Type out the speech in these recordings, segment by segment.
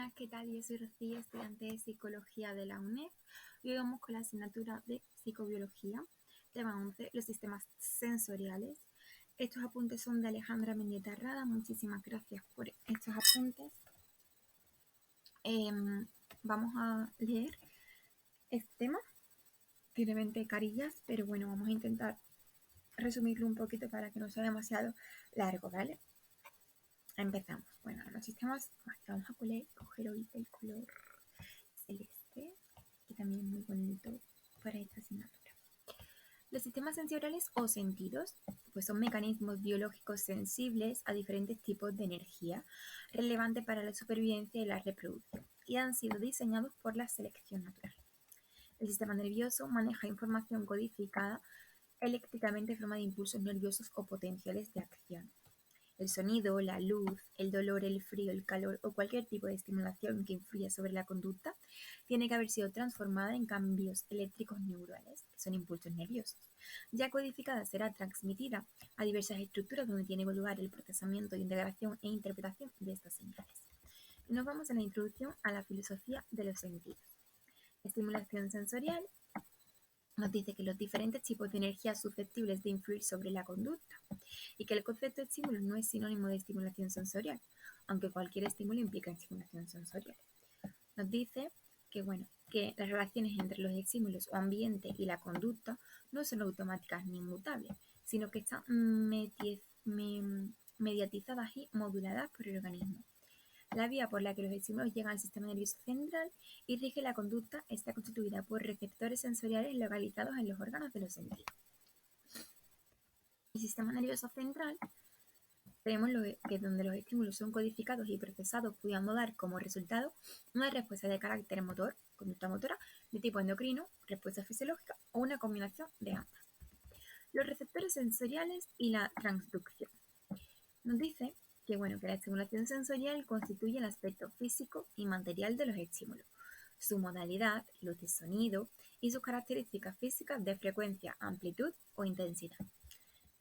Buenas, ¿qué tal? Yo soy Rocío, estudiante de Psicología de la UNED. Hoy vamos con la asignatura de Psicobiología, tema 11, los sistemas sensoriales. Estos apuntes son de Alejandra Mendieta Rada. Muchísimas gracias por estos apuntes. Vamos a leer este tema. Tiene 20 carillas, pero bueno, vamos a intentar resumirlo un poquito para que no sea demasiado largo, ¿vale? Empezamos. Bueno, los sistemas, vamos a coger hoy el color celeste, que también es muy bonito para esta asignatura. Los sistemas sensoriales o sentidos pues son mecanismos biológicos sensibles a diferentes tipos de energía relevantes para la supervivencia y la reproducción y han sido diseñados por la selección natural. El sistema nervioso maneja información codificada eléctricamente en forma de impulsos nerviosos o potenciales de acción. El sonido, la luz, el dolor, el frío, el calor o cualquier tipo de estimulación que influya sobre la conducta tiene que haber sido transformada en cambios eléctricos neurales, que son impulsos nerviosos. Ya codificada será transmitida a diversas estructuras donde tiene lugar el procesamiento, integración e interpretación de estas señales. Y nos vamos a la introducción a la filosofía de los sentidos. Estimulación sensorial nos dice que los diferentes tipos de energía susceptibles de influir sobre la conducta y que el concepto de estímulo no es sinónimo de estimulación sensorial, aunque cualquier estímulo implica estimulación sensorial. Nos dice que las relaciones entre los estímulos o ambiente y la conducta no son automáticas ni inmutables, sino que están mediatizadas y moduladas por el organismo. La vía por la que los estímulos llegan al sistema nervioso central y rige la conducta está constituida por receptores sensoriales localizados en los órganos de los sentidos. El sistema nervioso central tenemos que donde los estímulos son codificados y procesados, pudiendo dar como resultado una respuesta de carácter motor, conducta motora, de tipo endocrino, respuesta fisiológica o una combinación de ambas. Los receptores sensoriales y la transducción. Nos dice que la estimulación sensorial constituye el aspecto físico y material de los estímulos, su modalidad, luz y sonido, y sus características físicas de frecuencia, amplitud o intensidad.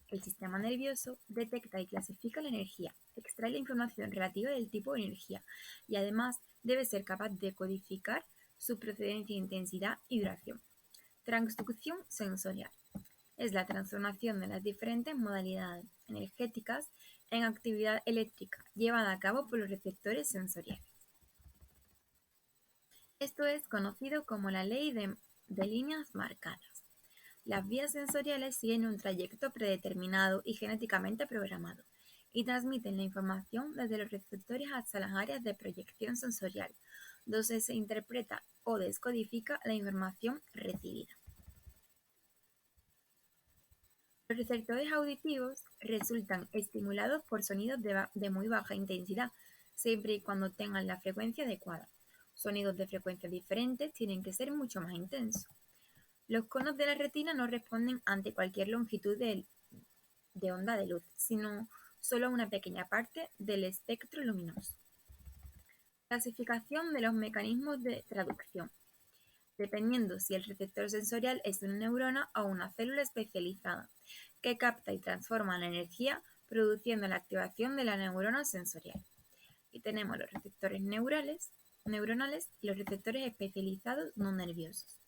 El sistema nervioso detecta y clasifica la energía, extrae la información relativa del tipo de energía y además debe ser capaz de codificar su procedencia, intensidad y duración. Transducción sensorial. Es la transformación de las diferentes modalidades energéticas en actividad eléctrica llevada a cabo por los receptores sensoriales. Esto es conocido como la ley de líneas marcadas. Las vías sensoriales siguen un trayecto predeterminado y genéticamente programado y transmiten la información desde los receptores hasta las áreas de proyección sensorial, donde se interpreta o descodifica la información recibida. Los receptores auditivos resultan estimulados por sonidos de muy baja intensidad, siempre y cuando tengan la frecuencia adecuada. Sonidos de frecuencia diferentes tienen que ser mucho más intensos. Los conos de la retina no responden ante cualquier longitud de onda de luz, sino solo a una pequeña parte del espectro luminoso. Clasificación de los mecanismos de traducción. Dependiendo si el receptor sensorial es una neurona o una célula especializada, que capta y transforma la energía produciendo la activación de la neurona sensorial. Y tenemos los receptores neuronales y los receptores especializados no nerviosos.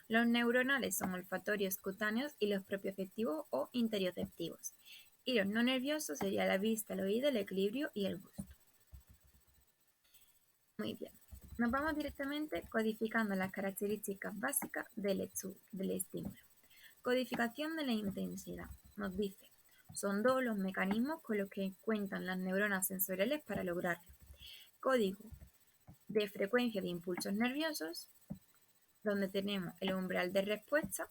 Los neuronales son olfatorios, cutáneos y los propioceptivos o interioceptivos. Y los no nerviosos serían la vista, el oído, el equilibrio y el gusto. Muy bien. Nos vamos directamente codificando las características básicas del estímulo. Codificación de la intensidad. Nos dice, son dos los mecanismos con los que cuentan las neuronas sensoriales para lograrlo. Código de frecuencia de impulsos nerviosos, donde tenemos el umbral de respuesta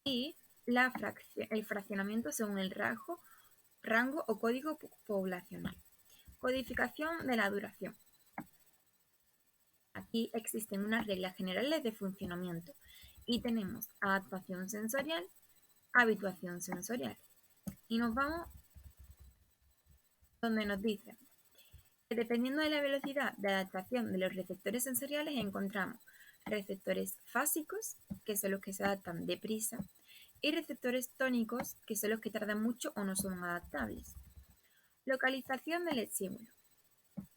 y el fraccionamiento según el rango o código poblacional. Codificación de la duración. Aquí existen unas reglas generales de funcionamiento y tenemos adaptación sensorial, habituación sensorial. Y nos vamos donde nos dice que dependiendo de la velocidad de adaptación de los receptores sensoriales encontramos receptores fásicos, que son los que se adaptan deprisa, y receptores tónicos, que son los que tardan mucho o no son adaptables. Localización del estímulo.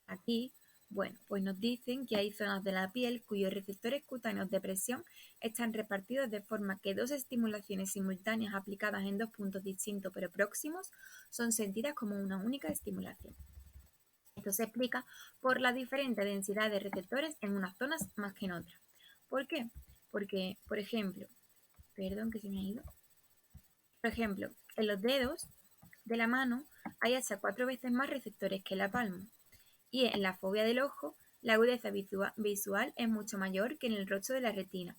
Aquí Bueno, pues nos dicen que hay zonas de la piel cuyos receptores cutáneos de presión están repartidos de forma que dos estimulaciones simultáneas aplicadas en dos puntos distintos pero próximos son sentidas como una única estimulación. Esto se explica por la diferente densidad de receptores en unas zonas más que en otras. ¿Por qué? Porque, por ejemplo, perdón que se me ha ido. Por ejemplo, en los dedos de la mano hay hasta 4 veces más receptores que en la palma. Y en la fobia del ojo, la agudeza visual es mucho mayor que en el rostro de la retina,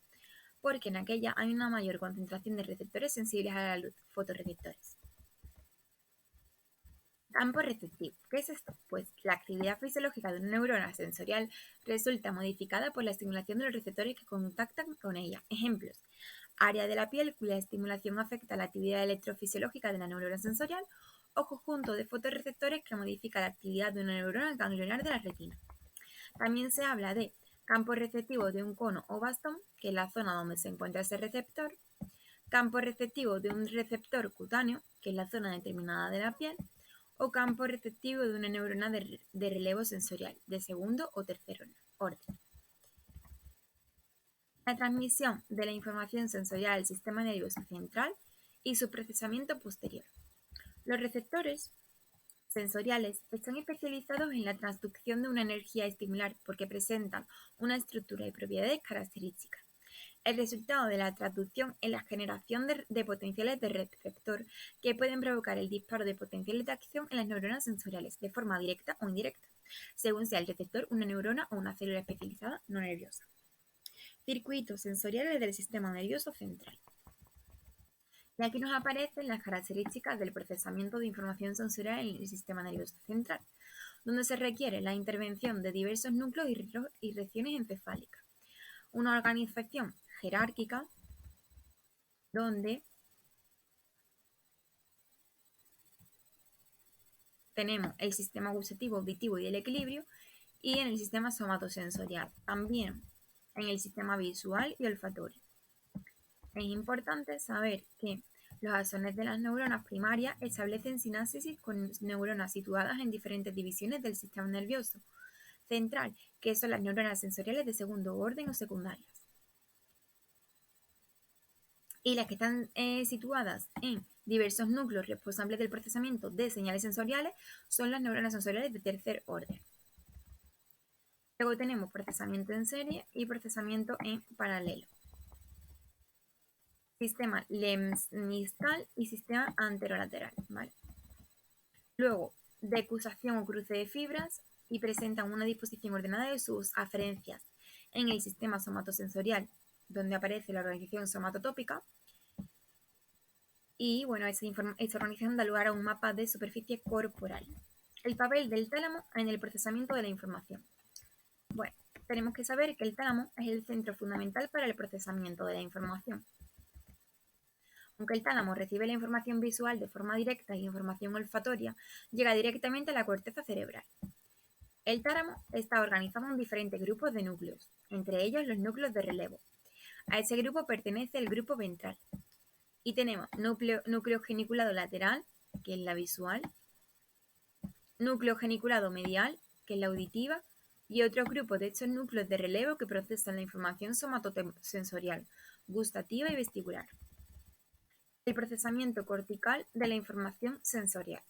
porque en aquella hay una mayor concentración de receptores sensibles a la luz, fotorreceptores. Campo receptivo. ¿Qué es esto? Pues la actividad fisiológica de una neurona sensorial resulta modificada por la estimulación de los receptores que contactan con ella. Ejemplos: área de la piel cuya estimulación afecta la actividad electrofisiológica de la neurona sensorial, o conjunto de fotorreceptores que modifica la actividad de una neurona ganglionar de la retina. También se habla de campo receptivo de un cono o bastón, que es la zona donde se encuentra ese receptor, campo receptivo de un receptor cutáneo, que es la zona determinada de la piel, o campo receptivo de una neurona de relevo sensorial, de segundo o tercer orden. La transmisión de la información sensorial al sistema nervioso central y su procesamiento posterior. Los receptores sensoriales están especializados en la transducción de una energía estimular porque presentan una estructura y propiedades características. El resultado de la transducción es la generación de potenciales de receptor que pueden provocar el disparo de potenciales de acción en las neuronas sensoriales de forma directa o indirecta, según sea el receptor una neurona o una célula especializada no nerviosa. Circuitos sensoriales del sistema nervioso central. Y aquí nos aparecen las características del procesamiento de información sensorial en el sistema nervioso central, donde se requiere la intervención de diversos núcleos y regiones encefálicas. Una organización jerárquica donde tenemos el sistema gustativo, auditivo y el equilibrio, y en el sistema somatosensorial, también en el sistema visual y olfatorio. Es importante saber que los axones de las neuronas primarias establecen sinapsis con neuronas situadas en diferentes divisiones del sistema nervioso central, que son las neuronas sensoriales de segundo orden o secundarias. Y las que están situadas en diversos núcleos responsables del procesamiento de señales sensoriales son las neuronas sensoriales de tercer orden. Luego tenemos procesamiento en serie y procesamiento en paralelo. Sistema lemniscal y sistema anterolateral, ¿vale? Luego, decusación o cruce de fibras y presentan una disposición ordenada de sus aferencias en el sistema somatosensorial, donde aparece la organización somatotópica. Y bueno, esta organización da lugar a un mapa de superficie corporal. El papel del tálamo en el procesamiento de la información. Bueno, tenemos que saber que el tálamo es el centro fundamental para el procesamiento de la información. Aunque el tálamo recibe la información visual de forma directa y la información olfatoria llega directamente a la corteza cerebral. El tálamo está organizado en diferentes grupos de núcleos, entre ellos los núcleos de relevo. A ese grupo pertenece el grupo ventral. Y tenemos núcleo geniculado lateral, que es la visual, núcleo geniculado medial, que es la auditiva, y otros grupos de estos núcleos de relevo que procesan la información somatosensorial, gustativa y vestibular. El procesamiento cortical de la información sensorial.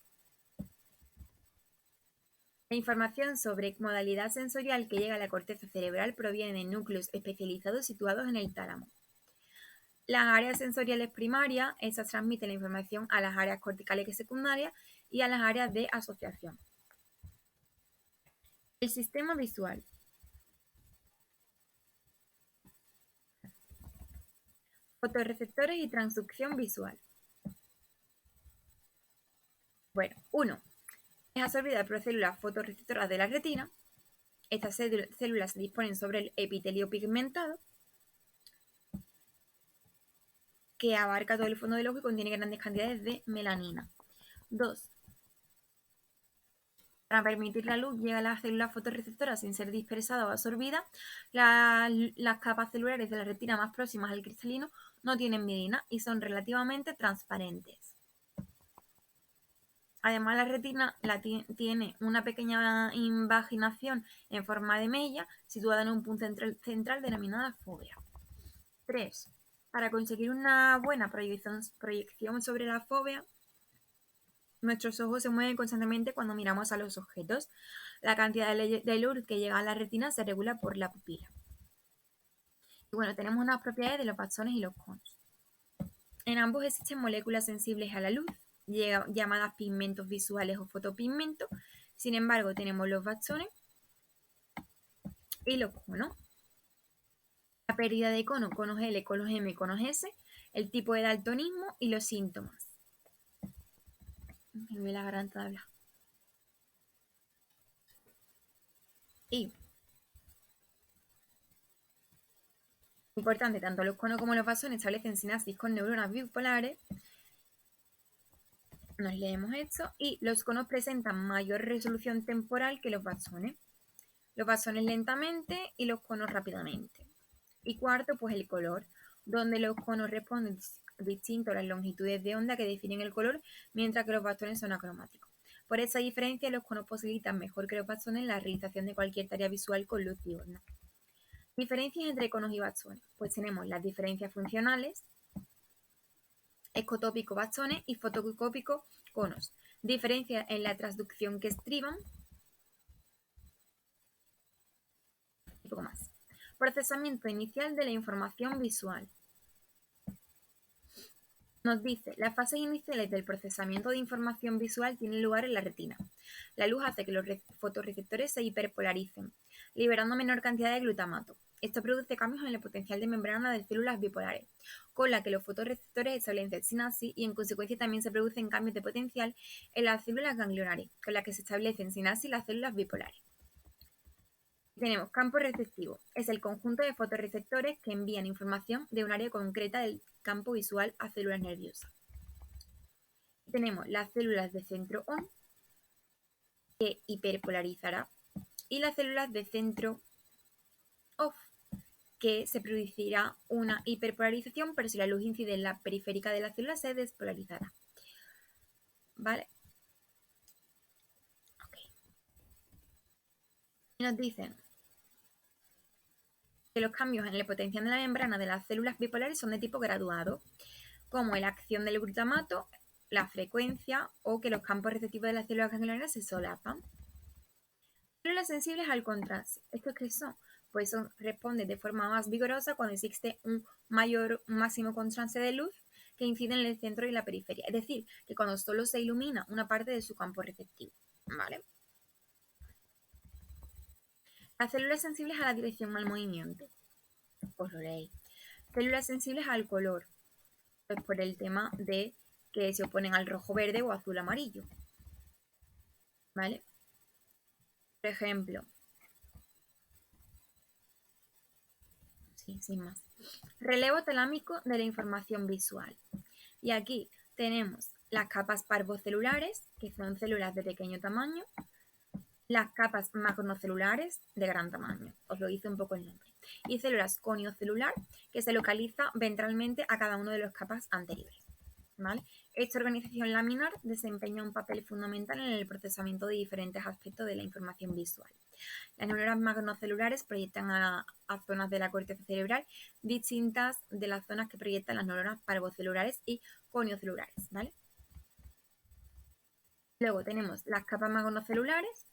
La información sobre modalidad sensorial que llega a la corteza cerebral proviene de núcleos especializados situados en el tálamo. Las áreas sensoriales primarias, esas transmiten la información a las áreas corticales secundarias y a las áreas de asociación. El sistema visual. Fotorreceptores y transducción visual. Bueno, 1. Es absorbida por células fotorreceptoras de la retina. Estas células se disponen sobre el epitelio pigmentado, que abarca todo el fondo del ojo y contiene grandes cantidades de melanina. 2. Para permitir la luz llega a las células fotorreceptoras sin ser dispersada o absorbida. Las capas celulares de la retina más próximas al cristalino no tienen mielina y son relativamente transparentes. Además, la retina tiene una pequeña invaginación en forma de mella situada en un punto central denominada fóvea. 3. Para conseguir una buena proyección sobre la fóvea, nuestros ojos se mueven constantemente cuando miramos a los objetos. La cantidad de luz que llega a la retina se regula por la pupila. Y bueno, tenemos unas propiedades de los bastones y los conos. En ambos existen moléculas sensibles a la luz, llamadas pigmentos visuales o fotopigmentos. Sin embargo, tenemos los bastones y los conos. La pérdida de conos L, conos M, conos S, el tipo de daltonismo y los síntomas. Me duele la garganta de hablar. Y importante, tanto los conos como los bastones establecen sinapsis con neuronas bipolares. Nos leemos esto. Y los conos presentan mayor resolución temporal que los bastones. Los bastones lentamente y los conos rápidamente. Y cuarto, pues el color, donde los conos responden distinto a las longitudes de onda que definen el color, mientras que los bastones son acromáticos. Por esa diferencia, los conos posibilitan mejor que los bastones la realización de cualquier tarea visual con luz diurna. Diferencias entre conos y bastones. Pues tenemos las diferencias funcionales, escotópico bastones y fotocópico conos. Diferencias en la transducción que estriban. Y poco más. Procesamiento inicial de la información visual. Nos dice, las fases iniciales del procesamiento de información visual tienen lugar en la retina. La luz hace que los fotorreceptores se hiperpolaricen, liberando menor cantidad de glutamato. Esto produce cambios en el potencial de membrana de células bipolares, con la que los fotorreceptores establecen sinapsis y en consecuencia también se producen cambios de potencial en las células ganglionares, con las que se establecen sinapsis las células bipolares. Tenemos campo receptivo. Es el conjunto de fotorreceptores que envían información de un área concreta del campo visual a células nerviosas. Tenemos las células de centro ON, que hiperpolarizará, y las células de centro OFF, que se producirá una hiperpolarización, pero si la luz incide en la periférica de la célula se despolarizará. ¿Vale? Ok. Y nos dicen que los cambios en el potencial de la membrana de las células bipolares son de tipo graduado, como la acción del glutamato, la frecuencia o que los campos receptivos de las células ganglionares se solapan. Células sensibles al contraste. ¿Estos qué son? Pues responden de forma más vigorosa cuando existe un máximo contraste de luz que incide en el centro y la periferia. Es decir, que cuando solo se ilumina una parte de su campo receptivo. ¿Vale? Las células sensibles a la dirección al movimiento. Os lo leéis. Células sensibles al color. Pues por el tema de que se oponen al rojo verde o azul amarillo. ¿Vale? Por ejemplo, sin más. Relevo talámico de la información visual. Y aquí tenemos las capas parvocelulares, que son células de pequeño tamaño, las capas magnocelulares de gran tamaño, os lo hice un poco el nombre, y células coniocelular, que se localiza ventralmente a cada una de las capas anteriores. ¿Vale? Esta organización laminar desempeña un papel fundamental en el procesamiento de diferentes aspectos de la información visual. Las neuronas magnocelulares proyectan a zonas de la corteza cerebral distintas de las zonas que proyectan las neuronas parvocelulares y coniocelulares. ¿Vale? Luego tenemos las capas magnocelulares,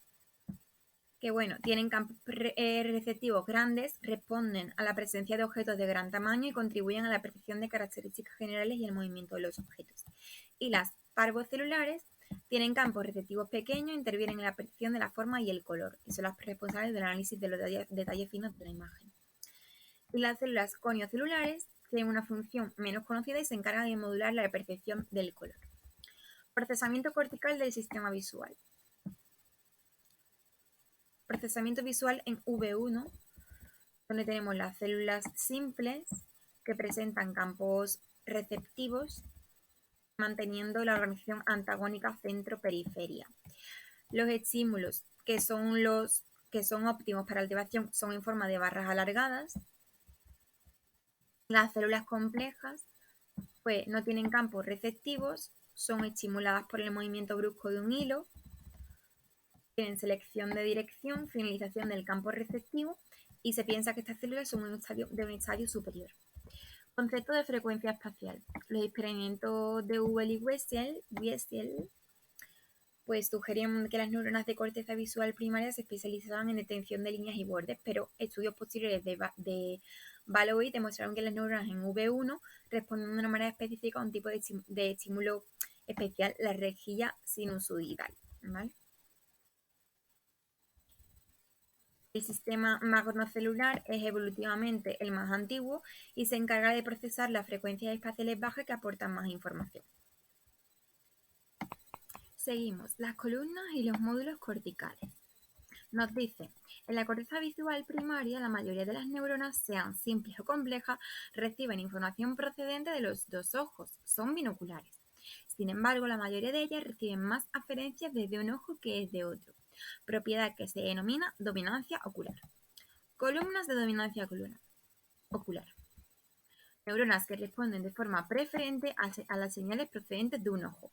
que bueno, tienen campos receptivos grandes, responden a la presencia de objetos de gran tamaño y contribuyen a la percepción de características generales y el movimiento de los objetos. Y las parvocelulares tienen campos receptivos pequeños, intervienen en la percepción de la forma y el color, y son las responsables del análisis de los detalles finos de la imagen. Y las células coniocelulares tienen una función menos conocida y se encargan de modular la percepción del color. Procesamiento cortical del sistema visual. Procesamiento visual en V1, donde tenemos las células simples que presentan campos receptivos, manteniendo la organización antagónica centro-periferia. Los estímulos que son óptimos para la activación son en forma de barras alargadas. Las células complejas pues no tienen campos receptivos son estimuladas por el movimiento brusco de un hilo, tienen selección de dirección, finalización del campo receptivo y se piensa que estas células son de un estadio superior. Concepto de frecuencia espacial. Los experimentos de Uvel y Wiesel pues sugerían que las neuronas de corteza visual primaria se especializaban en detención de líneas y bordes, pero estudios posteriores de Balloway demostraron que las neuronas en V1 responden de una manera específica a un tipo de estímulo especial, la rejilla sinusoidal, ¿vale? El sistema magnocelular es evolutivamente el más antiguo y se encarga de procesar las frecuencias espaciales bajas que aportan más información. Seguimos, las columnas y los módulos corticales. Nos dice, en la corteza visual primaria, la mayoría de las neuronas, sean simples o complejas, reciben información procedente de los dos ojos, son binoculares. Sin embargo, la mayoría de ellas reciben más aferencias desde un ojo que es de otro, propiedad que se denomina dominancia ocular. Columnas de dominancia ocular. Neuronas que responden de forma preferente a las señales procedentes de un ojo.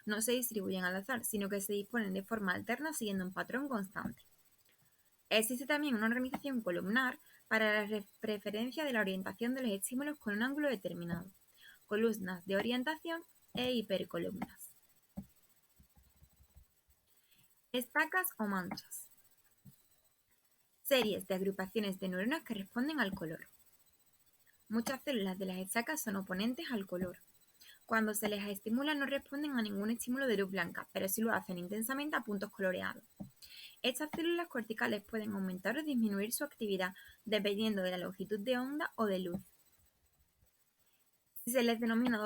No se distribuyen al azar, sino que se disponen de forma alterna siguiendo un patrón constante. Existe también una organización columnar para la preferencia de la orientación de los estímulos con un ángulo determinado. Columnas de orientación e hipercolumnas. Estacas o manchas. Series de agrupaciones de neuronas que responden al color. Muchas células de las estacas son oponentes al color. Cuando se les estimula no responden a ningún estímulo de luz blanca, pero sí lo hacen intensamente a puntos coloreados. Estas células corticales pueden aumentar o disminuir su actividad dependiendo de la longitud de onda o de luz. Si se les denomina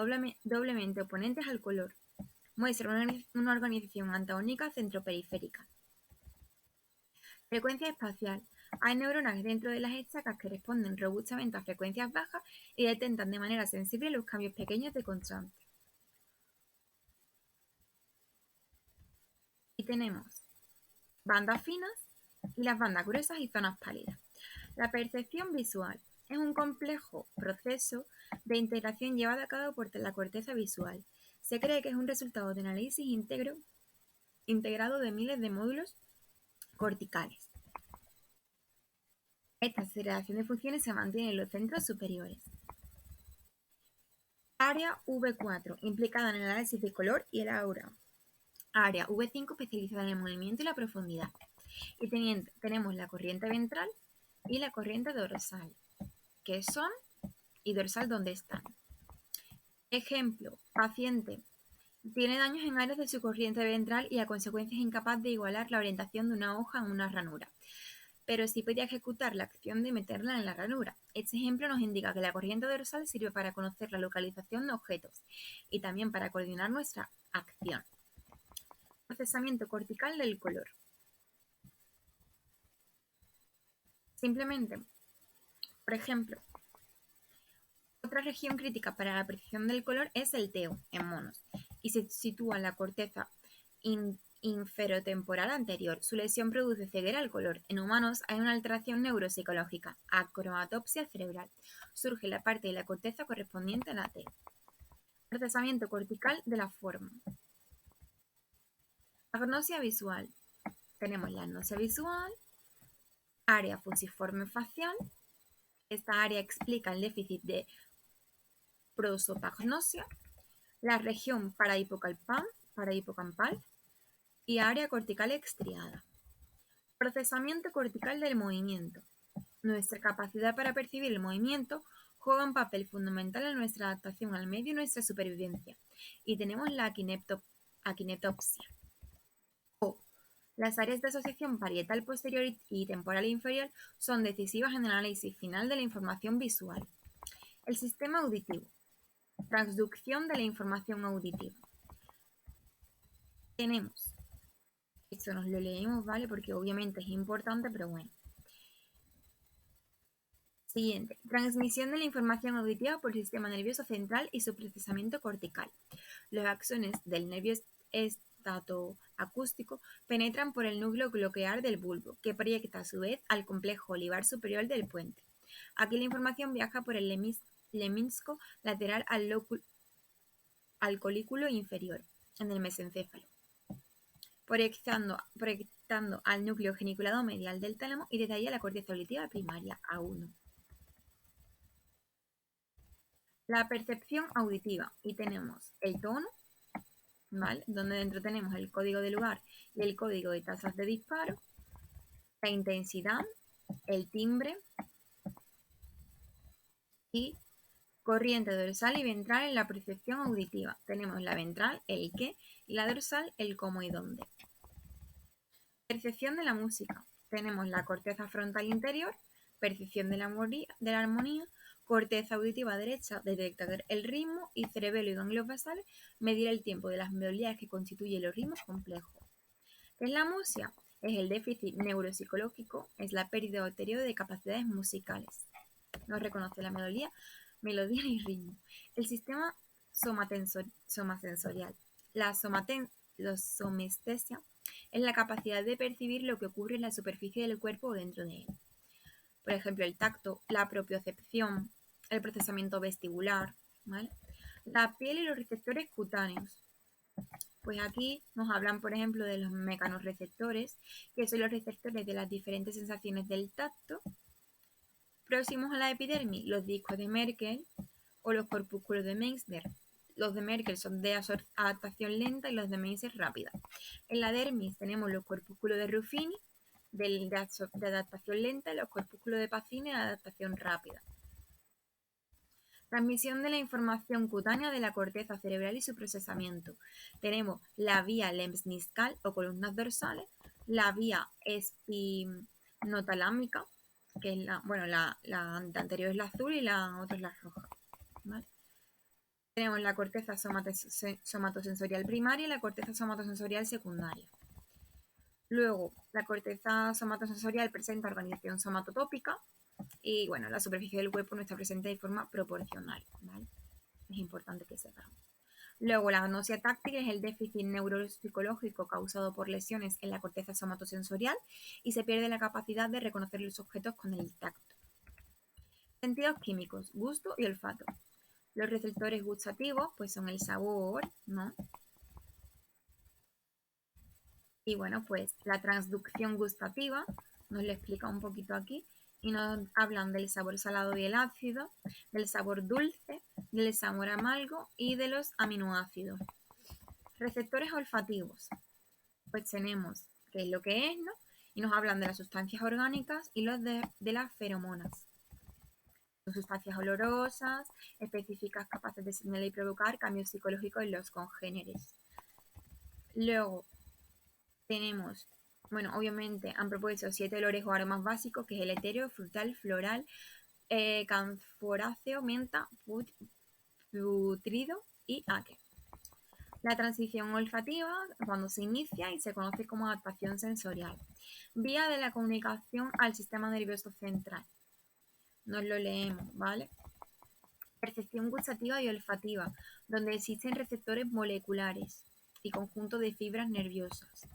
doblemente oponentes al color, muestran una organización antagónica centroperiférica. Frecuencia espacial. Hay neuronas dentro de las estacas que responden robustamente a frecuencias bajas y detectan de manera sensible los cambios pequeños de contraste. Y tenemos bandas finas y las bandas gruesas y zonas pálidas. La percepción visual es un complejo proceso de integración llevado a cabo por la corteza visual. Se cree que es un resultado de análisis integrado de miles de módulos corticales. Esta segregación de funciones se mantiene en los centros superiores. Área V4, implicada en el análisis de color y el aura. Área V5, especializada en el movimiento y la profundidad. Y tenemos la corriente ventral y la corriente dorsal. ¿Qué son? Y dorsal, ¿dónde están? Ejemplo, paciente. Tiene daños en áreas de su corriente ventral y a consecuencia es incapaz de igualar la orientación de una hoja en una ranura, pero sí puede ejecutar la acción de meterla en la ranura. Este ejemplo nos indica que la corriente dorsal sirve para conocer la localización de objetos y también para coordinar nuestra acción. Procesamiento cortical del color. Simplemente, por ejemplo, otra región crítica para la percepción del color es el TEO en monos y se sitúa en la corteza inferotemporal anterior. Su lesión produce ceguera al color. En humanos hay una alteración neuropsicológica, acromatopsia cerebral. Surge la parte de la corteza correspondiente a la T. Procesamiento cortical de la forma. Agnosia visual. Tenemos la agnosia visual, área fusiforme facial. Esta área explica el déficit de prosopagnosia, la región parahipocampal y área cortical estriada. Procesamiento cortical del movimiento. Nuestra capacidad para percibir el movimiento juega un papel fundamental en nuestra adaptación al medio y nuestra supervivencia. Y tenemos la aquinetopsia. Las áreas de asociación parietal posterior y temporal inferior son decisivas en el análisis final de la información visual. El sistema auditivo. Transducción de la información auditiva. Tenemos, esto nos lo leemos, ¿vale? Porque obviamente es importante, pero bueno. Siguiente, transmisión de la información auditiva por el sistema nervioso central y su procesamiento cortical. Los axones del nervio estatoacústico penetran por el núcleo coclear del bulbo, que proyecta a su vez al complejo olivar superior del puente. Aquí la información viaja por el lemnisco lateral al al colículo inferior, en el mesencéfalo, proyectando al núcleo geniculado medial del tálamo y desde ahí a la corteza auditiva primaria, A1. La percepción auditiva, y tenemos el tono, ¿vale? Donde dentro tenemos el código de lugar y el código de tasas de disparo, la intensidad, el timbre y corriente dorsal y ventral en la percepción auditiva. Tenemos la ventral, el qué, y la dorsal, el cómo y dónde. Percepción de la música. Tenemos la corteza frontal interior, percepción de la armonía, corteza auditiva derecha, detectar el ritmo, y cerebelo y ganglios basales, medir el tiempo de las melodías que constituyen los ritmos complejos. ¿Qué es la musia? Es el déficit neuropsicológico, es la pérdida o deterioro de capacidades musicales. No reconoce la melodía ni ritmo. El sistema somasensorial. La somestesia es la capacidad de percibir lo que ocurre en la superficie del cuerpo o dentro de él. Por ejemplo, el tacto, la propiocepción, el procesamiento vestibular, ¿vale? La piel y los receptores cutáneos. Pues aquí nos hablan, por ejemplo, de los mecanorreceptores, que son los receptores de las diferentes sensaciones del tacto. Próximos a la epidermis, los discos de Merkel o los corpúsculos de Meissner. Los de Merkel son de adaptación lenta y los de Meissner rápida. En la dermis tenemos los corpúsculos de Ruffini, de adaptación lenta, y los corpúsculos de Pacini de adaptación rápida. Transmisión de la información cutánea de la corteza cerebral y su procesamiento. Tenemos la vía lemniscal o columnas dorsales, la vía espinotalámica, que es la anterior es la azul y la otra es la roja, ¿vale? Tenemos la corteza somatosensorial primaria y la corteza somatosensorial secundaria. Luego, la corteza somatosensorial presenta organización somatotópica y, bueno, la superficie del cuerpo no está presente de forma proporcional, ¿vale? Es importante que sepamos. Luego, la agnosia táctil es el déficit neuropsicológico causado por lesiones en la corteza somatosensorial y se pierde la capacidad de reconocer los objetos con el tacto. Sentidos químicos, gusto y olfato. Los receptores gustativos, pues son el sabor, ¿no? Y bueno, pues la transducción gustativa nos lo explica un poquito aquí y nos hablan del sabor salado y el ácido, del sabor dulce, del sabor amargo y de los aminoácidos. Receptores olfativos, pues tenemos qué es lo que es, ¿no? Y nos hablan de las sustancias orgánicas y los de las feromonas. Son sustancias olorosas, específicas, capaces de señalar y provocar cambios psicológicos en los congéneres. Luego tenemos, bueno, obviamente han propuesto 7 olores o aromas básicos, que es el etéreo, frutal, floral, canforáceo, menta, putrido y aqueo. La transición olfativa, cuando se inicia y se conoce como adaptación sensorial. Vía de la comunicación al sistema nervioso central. Nos lo leemos, ¿vale? Percepción gustativa y olfativa, donde existen receptores moleculares y conjunto de fibras nerviosas.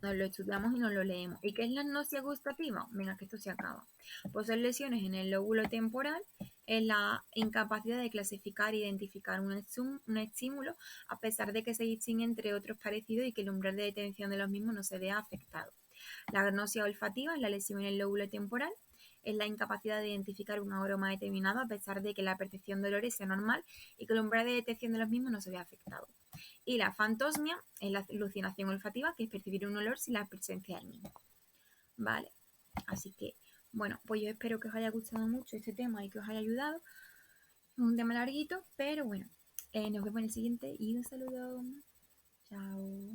Nos lo estudiamos y nos lo leemos. ¿Y qué es la agnosia gustativa? Venga, que esto se acaba. Pues son lesiones en el lóbulo temporal, en la incapacidad de clasificar e identificar un estímulo, a pesar de que se distinguen entre otros parecidos y que el umbral de detención de los mismos no se vea afectado. La agnosia olfativa es la lesión en el lóbulo temporal, es la incapacidad de identificar un aroma determinado a pesar de que la percepción de olores sea normal y que el umbral de detección de los mismos no se vea afectado. Y la fantosmia es la alucinación olfativa, que es percibir un olor sin la presencia del mismo. Vale, así que, bueno, pues yo espero que os haya gustado mucho este tema y que os haya ayudado. Es un tema larguito, pero bueno, nos vemos en el siguiente y un saludo. Chao.